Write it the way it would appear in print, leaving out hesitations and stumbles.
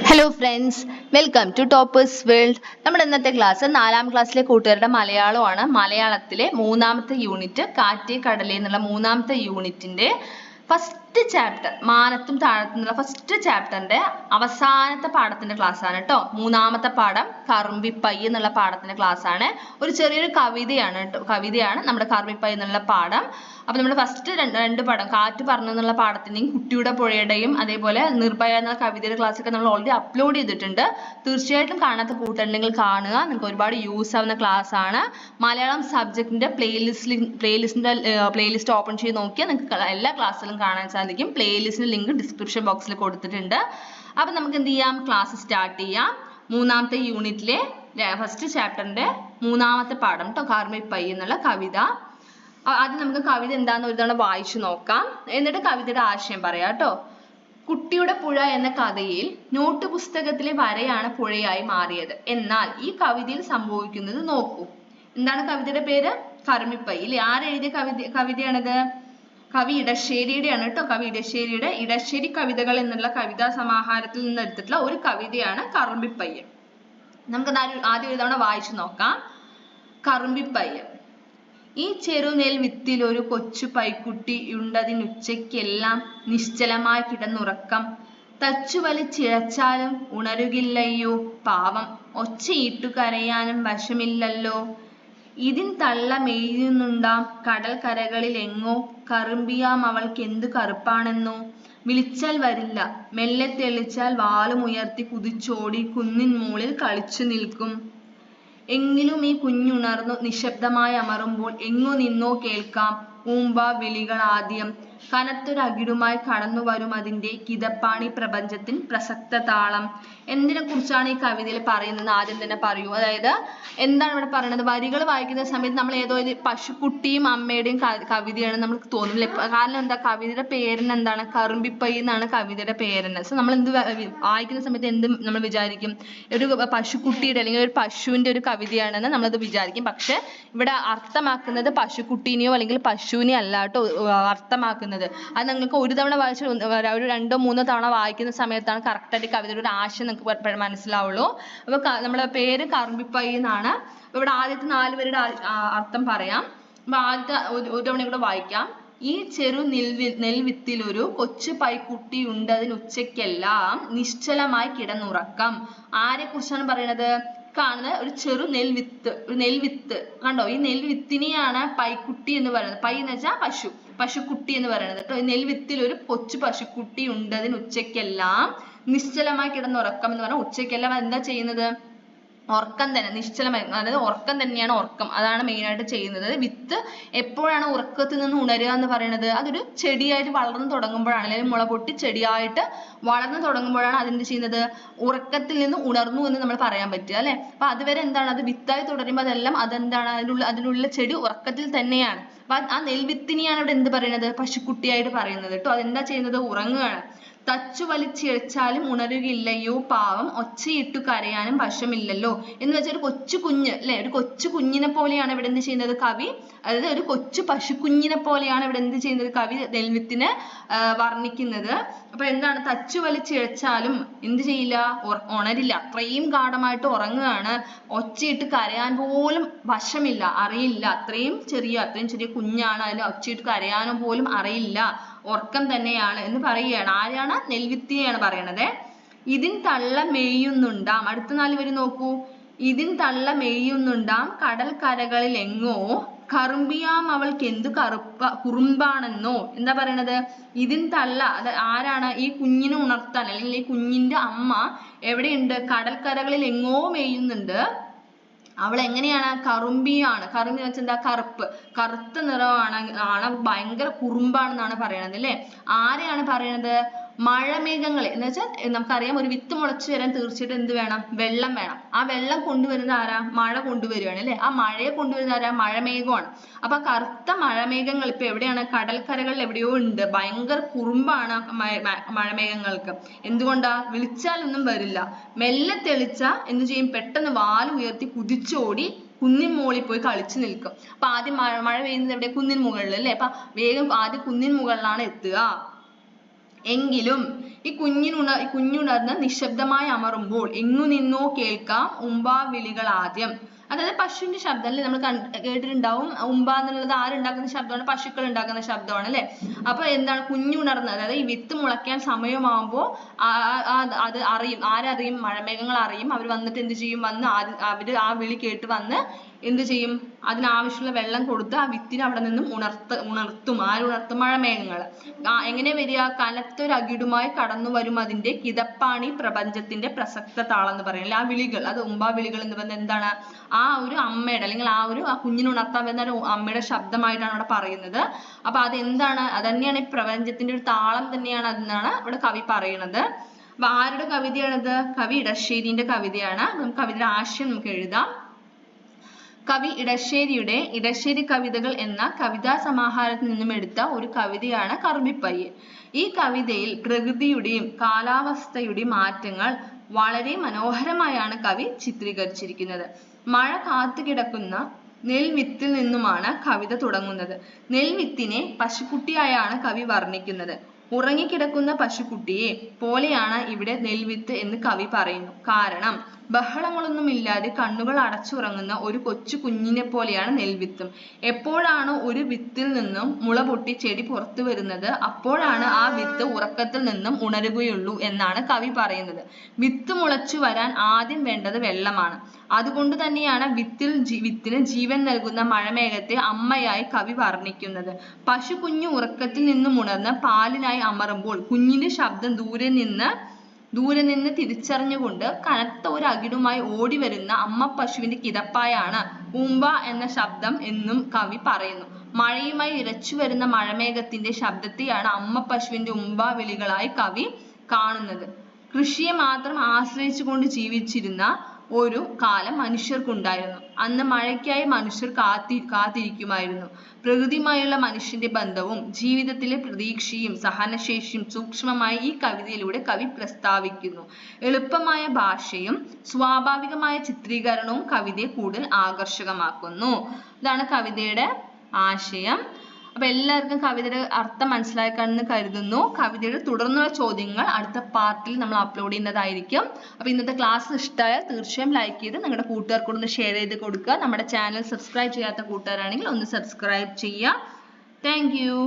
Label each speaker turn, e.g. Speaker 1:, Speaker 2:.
Speaker 1: Hello friends, welcome to toppers world. നമ്മുടെ ഇന്നത്തെ class 4ാം ക്ലാസ്സിലെ കൂട്ടുകാരുടെ മലയാളമാണ്. മലയാളത്തിലെ 3ാമത്തെ യൂണിറ്റ് കാറ്റ് കടലേ എന്നുള്ള 3ാമത്തെ യൂണിറ്റിന്റെ ഫസ്റ്റ് ചാപ്റ്റർ, മാനത്തും താഴത്തും എന്നുള്ള ഫസ്റ്റ് ചാപ്റ്ററിന്റെ അവസാനത്തെ പാഠത്തിന്റെ ക്ലാസ് ആണ് കേട്ടോ. 3ാമത്തെ പാഠം കറുമ്പിപ്പൈ എന്നുള്ള പാഠത്തിന്റെ ക്ലാസ് ആണ്. ഒരു ചെറിയൊരു കവിതയാണ് നമ്മുടെ കറുമ്പിപ്പൈ എന്നുള്ള പാഠം. അപ്പൊ നമ്മൾ ഫസ്റ്റ് രണ്ട് പാഠം, കാറ്റ് പറഞ്ഞു എന്നുള്ള പാഠത്തിന്റെയും കുട്ടിയുടെ പുഴയുടെയും അതേപോലെ നിർഭയ എന്ന കവിതയുടെ ക്ലാസ് ഒക്കെ നമ്മൾ ഓൾറെഡി അപ്ലോഡ് ചെയ്തിട്ടുണ്ട്. തീർച്ചയായിട്ടും കാണാത്ത കൂട്ടുണ്ടെങ്കിൽ കാണുക, നിങ്ങൾക്ക് ഒരുപാട് യൂസ് ആവുന്ന ക്ലാസ് ആണ്. മലയാളം സബ്ജക്റ്റിന്റെ പ്ലേലിസ്റ്റ് ഓപ്പൺ ചെയ്ത് നോക്കിയാൽ നിങ്ങൾക്ക് എല്ലാ ക്ലാസ്സിലും കാണാൻ സാധിക്കും. പ്ലേലിസ്റ്റിന്റെ ലിങ്ക് ഡിസ്ക്രിപ്ഷൻ ബോക്സിൽ കൊടുത്തിട്ടുണ്ട്. അപ്പൊ നമുക്ക് എന്ത് ചെയ്യാം, ക്ലാസ് സ്റ്റാർട്ട് ചെയ്യാം. 3ാമത്തെ യൂണിറ്റിലെ ഫസ്റ്റ് ചാപ്റ്ററിന്റെ 3ാമത്തെ പാഠം കേട്ടോ, കറുമ്പിപ്പൈ എന്നുള്ള കവിത. ആദ്യം നമുക്ക് കവിത എന്താന്ന് ഒരു തവണ വായിച്ചു നോക്കാം, എന്നിട്ട് കവിതയുടെ ആശയം പറയാം കേട്ടോ. കുട്ടിയുടെ പുഴ എന്ന കഥയിൽ നോട്ട് പുസ്തകത്തിലെ വരയാണ് പുഴയായി മാറിയത്. എന്നാൽ ഈ കവിതയിൽ സംഭവിക്കുന്നത് നോക്കൂ. എന്താണ് കവിതയുടെ പേര്? കറുമ്പിപ്പൈ ഇല്ലേ? ആരെഴുതിയ കവിതയാണിത്? കവി ഇടശ്ശേരിയുടെയാണ് കേട്ടോ. കവി ഇടശ്ശേരിയുടെ ഇടശ്ശേരി കവിതകൾ എന്നുള്ള കവിതാ സമാഹാരത്തിൽ നിന്ന് എടുത്തിട്ടുള്ള ഒരു കവിതയാണ് കറുമ്പിപ്പൈ. നമുക്ക് ആദ്യം ഒരു തവണ വായിച്ചു നോക്കാം. കറുമ്പിപ്പൈ. ഈ ചെറുനെൽ വിത്തിൽ ഒരു കൊച്ചു പൈക്കുട്ടി ഉണ്ടതിനുച്ചയ്ക്കെല്ലാം നിശ്ചലമായി കിടന്നുറക്കം. തച്ചുവലിച്ചിഴച്ചാലും ഉണരുകില്ലയ്യോ പാവം, ഒച്ചയിട്ടു കരയാനും വശമില്ലല്ലോ. ഇതിൻ തള്ള മെയ്യുന്നുണ്ടാം കടൽ കരകളിൽ എങ്ങോ, കറുമ്പിയാം അവൾക്കെന്തു കറുപ്പാണെന്നോ. വിളിച്ചാൽ വരില്ല, മെല്ലെ തെളിച്ചാൽ വാളുമുയർത്തി കുതിച്ചോടി കുന്നിൻ മുകളിൽ കളിച്ചു നിൽക്കും. എങ്കിലും ഈ കുഞ്ഞുണർന്നു നിശബ്ദമായി അമറുമ്പോൾ എങ്ങു നിന്നോ കേൾക്കാം ഊമ്പാ വിളികൾ ആദ്യം. കനത്തൊരകിടുമായി കടന്നു വരും അതിൻ്റെ കിതപ്പാണി പ്രപഞ്ചത്തിൻ പ്രസക്ത താളം. എന്തിനെ കുറിച്ചാണ് ഈ കവിതയിൽ പറയുന്നത് ആദ്യം തന്നെ പറയൂ. അതായത് എന്താണ് ഇവിടെ പറയുന്നത്? വരികൾ വായിക്കുന്ന സമയത്ത് നമ്മൾ ഏതോ ഒരു പശുക്കുട്ടിയും അമ്മയുടെയും കവിതയാണ് നമുക്ക് തോന്നില്ലേ? കാരണം എന്താ, കവിതയുടെ പേരിന് എന്താണ്? കറുമ്പിപ്പൈ എന്നാണ് കവിതയുടെ പേരിന്. സോ നമ്മൾ എന്ത് വായിക്കുന്ന സമയത്ത് എന്ത് നമ്മൾ വിചാരിക്കും? ഒരു പശുക്കുട്ടിയുടെ അല്ലെങ്കിൽ ഒരു പശുവിന്റെ ഒരു കവിതയാണെന്ന് നമ്മളത് വിചാരിക്കും. പക്ഷെ ഇവിടെ അർത്ഥമാക്കുന്നത് പശുക്കുട്ടീനെയോ അല്ലെങ്കിൽ പശുവിനെ അല്ല കേട്ടോ അർത്ഥമാക്കുന്നത്. അത് നിങ്ങൾക്ക് ഒരു തവണ വായിച്ച് ഒരു 2-3 തവണ വായിക്കുന്ന സമയത്താണ് കറക്റ്റായിട്ട് കവിതയുടെ ഒരു ആശയം നിങ്ങൾക്ക് മനസ്സിലാവുള്ളൂ. അപ്പൊ നമ്മുടെ പേര് കറുമ്പിപ്പൈ എന്നാണ്. ഇവിടെ ആദ്യത്തെ 4 പേരുടെ അർത്ഥം പറയാം. അപ്പൊ ആദ്യത്തെ ഒരു തവണ ഇവിടെ വായിക്കാം. ഈ ചെറു നെൽവിത്തിൽ ഒരു കൊച്ചു പൈക്കുട്ടി ഉണ്ട് അതിനുച്ചയ്ക്കെല്ലാം നിശ്ചലമായി കിടന്നുറക്കം. ആരെ കുറിച്ചാണ് പറയുന്നത്? കാണുന്നത് ഒരു ചെറു നെൽവിത്ത് കണ്ടോ? ഈ നെൽവിത്തിനെയാണ് പൈക്കുട്ടി എന്ന് പറയുന്നത്. പൈ എന്ന് വെച്ചാൽ പശുക്കുട്ടി എന്ന് പറയുന്നത് കേട്ടോ. ഈ നെൽവിത്തിൽ ഒരു കൊച്ചു പശുക്കുട്ടി ഉണ്ട് അതിന് ഉച്ചയ്ക്കെല്ലാം നിശ്ചലമായി കിടന്നുറക്കം എന്ന് പറഞ്ഞാൽ ഉച്ചയ്ക്കെല്ലാം എന്താ ചെയ്യുന്നത്? ഉറക്കം തന്നെ, നിശ്ചലമായി, അതായത് ഉറക്കം തന്നെയാണ് ഉറക്കം. അതാണ് മെയിൻ ആയിട്ട് ചെയ്യുന്നത്. വിത്ത് എപ്പോഴാണ് ഉറക്കത്തിൽ നിന്ന് ഉണരുക എന്ന് പറയുന്നത്? അതൊരു ചെടിയായിട്ട് വളർന്നു തുടങ്ങുമ്പോഴാണ്, അല്ലെങ്കിൽ മുള പൊട്ടി ചെടിയായിട്ട് വളർന്നു തുടങ്ങുമ്പോഴാണ് അതെന്ത് ചെയ്യുന്നത്? ഉറക്കത്തിൽ നിന്ന് ഉണർന്നു എന്ന് നമ്മൾ പറയാൻ പറ്റുക അല്ലെ? അപ്പൊ അതുവരെ എന്താണ്, അത് വിത്തായി തുടരുമ്പോൾ അതെല്ലാം അതെന്താണ്, അതിനുള്ള ചെടി ഉറക്കത്തിൽ തന്നെയാണ്. അപ്പൊ ആ നെൽവിത്തിനെയാണ് ഇവിടെ എന്ത് പറയുന്നത്? പശുക്കുട്ടിയായിട്ട് പറയുന്നത് കേട്ടോ. അതെന്താ ചെയ്യുന്നത്? ഉറങ്ങുകയാണ്. തച്ചു വലിച്ചിഴച്ചാലും ഉണരുകയില്ലയോ പാവം, ഒച്ചയിട്ടു കരയാനും വശമില്ലല്ലോ എന്ന് വെച്ചാൽ ഒരു കൊച്ചു കുഞ്ഞ് അല്ലെ, ഒരു കൊച്ചു കുഞ്ഞിനെ പോലെയാണ് ഇവിടെ എന്ത് ചെയ്യുന്നത് കവി, അതായത് ഒരു കൊച്ചു പശുക്കുഞ്ഞിനെ പോലെയാണ് ഇവിടെ എന്ത് ചെയ്യുന്നത് കവി നെൽവിത്തിനെ വർണ്ണിക്കുന്നത്. അപ്പൊ എന്താണ്? തച്ചു വലിച്ചിഴച്ചാലും എന്ത് ചെയ്യില്ല? ഉണരില്ല, അത്രയും ഗാഢമായിട്ട് ഉറങ്ങുകയാണ്. ഒച്ചയിട്ട് കരയാൻ പോലും വശമില്ല, അറിയില്ല. അത്രയും ചെറിയ കുഞ്ഞാണ്, അതിന് ഒച്ചയിട്ട് കരയാനും പോലും അറിയില്ല, ഉറക്കം തന്നെയാണ് എന്ന് പറയുകയാണ്. ആരെയാണ്? നെൽവിത്തിനെയാണ് പറയണത്. ഇതിൻ തള്ള മെയ്യുന്നുണ്ടാം. അടുത്ത 4 വരി നോക്കൂ. ഇതിൻ തള്ള മെയ്യുന്നുണ്ടാം കടൽ കരകളിൽ എങ്ങോ, കറുമ്പിയാം അവൾക്ക് എന്തു കുറുമ്പാണെന്നോ. എന്താ പറയണത്? ഇതിൻ തള്ള, അത് ആരാണ്? ഈ കുഞ്ഞിനെ ഉണർത്താൻ, അല്ലെങ്കിൽ ഈ കുഞ്ഞിന്റെ അമ്മ എവിടെയുണ്ട്? കടൽക്കരകളിൽ എങ്ങോ മെയ്യുന്നുണ്ട്. അവൾ എങ്ങനെയാണ്? കറുമ്പിയാണ്. കറുമ്പി എന്ന് വെച്ചാൽ എന്താ? കറുത്ത നിറമാണ്, ഭയങ്കര കുറുമ്പാണെന്നാണ് പറയണത് അല്ലെ? ആരെയാണ് പറയണത്? മഴമേഘങ്ങളെ എന്ന് വെച്ചാൽ നമുക്കറിയാം, ഒരു വിത്ത് മുളച്ചു വരാൻ തീർച്ചയായിട്ടും എന്ത് വേണം? വെള്ളം വേണം. ആ വെള്ളം കൊണ്ടുവരുന്ന ആരാ? മഴ കൊണ്ടുവരികയാണ് അല്ലെ? ആ മഴയെ കൊണ്ടുവരുന്ന ആരാ? മഴമേഘമാണ്. അപ്പൊ കറുത്ത മഴമേഘങ്ങൾ ഇപ്പൊ എവിടെയാണ്? കടൽക്കരകളിൽ എവിടെയോ ഉണ്ട്. ഭയങ്കര കുറുമ്പാണ് മഴമേഘങ്ങൾക്ക്. എന്തുകൊണ്ടാ? വിളിച്ചാലൊന്നും വരില്ല. മെല്ലെ തെളിച്ചാ എന്ത് ചെയ്യും? പെട്ടെന്ന് വാൽ ഉയർത്തി കുതിച്ചോടി കുന്നിൻ മുകളിൽ പോയി കളിച്ചു നിൽക്കും. അപ്പൊ ആദ്യം മഴ പെയ്യുന്നത് എവിടെ? കുന്നിൻ മുകളിൽ അല്ലെ? അപ്പൊ വേഗം ആദ്യം കുന്നിൻ മുകളിലാണ് എത്തുക. എങ്കിലും ഈ കുഞ്ഞുണർന്ന് നിശബ്ദമായി അമറുമ്പോൾ എങ്ങു നിന്നോ കേൾക്കാം ഉമ്പാവിളികൾ ആദ്യം. അതായത് പശുവിന്റെ ശബ്ദം അല്ലെ, നമ്മൾ കേട്ടിട്ടുണ്ടാവും. ഉമ്പ എന്നുള്ളത് ആരുണ്ടാക്കുന്ന ശബ്ദമാണ്? പശുക്കൾ ഉണ്ടാക്കുന്ന ശബ്ദമാണ് അല്ലെ. അപ്പൊ എന്താണ്? കുഞ്ഞുണർന്ന്, അതായത് ഈ വിത്ത് മുളയ്ക്കാൻ സമയമാകുമ്പോ അത് അറിയും. ആരറിയും? മഴമേഘങ്ങൾ അറിയും. അവർ വന്നിട്ട് എന്ത് ചെയ്യും? വന്ന് അവര് ആ വിളി കേട്ട് വന്ന് എന്ത് ചെയ്യും? അതിനാവശ്യമുള്ള വെള്ളം കൊടുത്ത് ആ വിത്തിനെ അവിടെ നിന്നും ഉണർത്തും. ആരുണർത്തും? മഴമേഘങ്ങൾ. എങ്ങനെ വരിക? കനത്തൊരു അകിടുമായി കടന്നു വരും അതിന്റെ കിതപ്പാണ് ഈ പ്രപഞ്ചത്തിന്റെ പ്രസക്ത താളം എന്ന് പറയുന്നത്. ആ വിളികൾ, അത് ഉമ്പാവിളികൾ എന്ന് പറയുന്നത് എന്താണ്? ആ ഒരു അമ്മയുടെ, അല്ലെങ്കിൽ ആ കുഞ്ഞിനെ ഉണർത്താൻ വരുന്ന ഒരു അമ്മയുടെ ശബ്ദമായിട്ടാണ് അവിടെ പറയുന്നത്. അപ്പൊ അതെന്താണ്? അതന്നെയാണ് ഈ പ്രപഞ്ചത്തിന്റെ ഒരു താളം തന്നെയാണ് അതെന്നാണ് ഇവിടെ കവി പറയുന്നത്. അപ്പൊ ആരുടെ കവിതയാണിത്? കവി ഇടശ്ശേരിന്റെ കവിതയാണ്. നമുക്ക് കവിതയുടെ ആശയം നമുക്ക് എഴുതാം. കവി ഇടശ്ശേരിയുടെ ഇടശ്ശേരി കവിതകൾ എന്ന കവിതാ സമാഹാരത്തിൽ നിന്നും എടുത്ത ഒരു കവിതയാണ് കറുമ്പിപ്പയ്യ്. ഈ കവിതയിൽ പ്രകൃതിയുടെയും കാലാവസ്ഥയുടെയും മാറ്റങ്ങൾ വളരെ മനോഹരമായാണ് കവി ചിത്രീകരിച്ചിരിക്കുന്നത്. മഴ കാത്തുകിടക്കുന്ന നെൽവിത്തിൽ നിന്നുമാണ് കവിത തുടങ്ങുന്നത്. നെൽവിത്തിനെ പശുക്കുട്ടിയായാണ് കവി വർണ്ണിക്കുന്നത്. ഉറങ്ങിക്കിടക്കുന്ന പശുക്കുട്ടിയെ പോലെയാണ് ഇവിടെ നെൽവിത്ത് എന്ന് കവി പറയുന്നു. കാരണം ബഹളങ്ങളൊന്നുമില്ലാതെ കണ്ണുകൾ അടച്ചുറങ്ങുന്ന ഒരു കൊച്ചു കുഞ്ഞിനെ പോലെയാണ് നെൽവിത്തും. എപ്പോഴാണ് ഒരു വിത്തിൽ നിന്നും മുള പൊട്ടി ചെടി പുറത്തു വരുന്നത്, അപ്പോഴാണ് ആ വിത്ത് ഉറക്കത്തിൽ നിന്നും ഉണരുകയുള്ളൂ എന്നാണ് കവി പറയുന്നത്. വിത്ത് മുളച്ചു വരാൻ ആദ്യം വേണ്ടത് വെള്ളമാണ്. അതുകൊണ്ട് തന്നെയാണ് വിത്തിന് ജീവൻ നൽകുന്ന മഴമേഘത്തെ അമ്മയായി കവി വർണ്ണിക്കുന്നത്. പശു കുഞ്ഞു ഉറക്കത്തിൽ നിന്നും ഉണർന്ന് പാലിനായി അമറുമ്പോൾ കുഞ്ഞിന്റെ ശബ്ദം ദൂരെ നിന്ന് തിരിച്ചറിഞ്ഞുകൊണ്ട് കനത്ത ഒരു അകിടുമായി ഓടി വരുന്ന അമ്മ പശുവിന്റെ കിതപ്പായാണ് ഉമ്പ എന്ന ശബ്ദം എന്നും കവി പറയുന്നു. മഴയുമായി ഇരച്ചു വരുന്ന മഴമേഘത്തിന്റെ ശബ്ദത്തെയാണ് അമ്മ പശുവിന്റെ ഉമ്പാവിളികളായി കവി കാണുന്നത്. കൃഷിയെ മാത്രം ആശ്രയിച്ചുകൊണ്ട് ജീവിച്ചിരുന്ന ഒരു കാലം മനുഷ്യർക്കുണ്ടായിരുന്നു. അന്ന് മഴയ്ക്കായി മനുഷ്യർ കാത്തിരിക്കുമായിരുന്നു. പ്രകൃതിയുമായുള്ള മനുഷ്യന്റെ ബന്ധവും ജീവിതത്തിലെ പ്രതീക്ഷയും സഹനശേഷിയും സൂക്ഷ്മമായി ഈ കവിതയിലൂടെ കവി പ്രസ്താവിക്കുന്നു. എളുപ്പമായ ഭാഷയും സ്വാഭാവികമായ ചിത്രീകരണവും കവിതയെ കൂടുതൽ ആകർഷകമാക്കുന്നു. ഇതാണ് കവിതയുടെ ആശയം. അപ്പൊ എല്ലാവർക്കും കവിതയുടെ അർത്ഥം മനസ്സിലായി കാണുമെന്ന് കരുതുന്നു. കവിതയുടെ തുടർന്നുള്ള ചോദ്യങ്ങൾ അടുത്ത പാർട്ടിൽ നമ്മൾ അപ്ലോഡ് ചെയ്യുന്നതായിരിക്കും. അപ്പൊ ഇന്നത്തെ ക്ലാസ് ഇഷ്ടമായാൽ തീർച്ചയായും ലൈക്ക് ചെയ്ത് നിങ്ങളുടെ കൂട്ടുകാർക്കൂടെ ഒന്ന് ഷെയർ ചെയ്ത് കൊടുക്കുക. നമ്മുടെ ചാനൽ സബ്സ്ക്രൈബ് ചെയ്യാത്ത കൂട്ടുകാരാണെങ്കിൽ ഒന്ന് സബ്സ്ക്രൈബ് ചെയ്യുക. Thank you.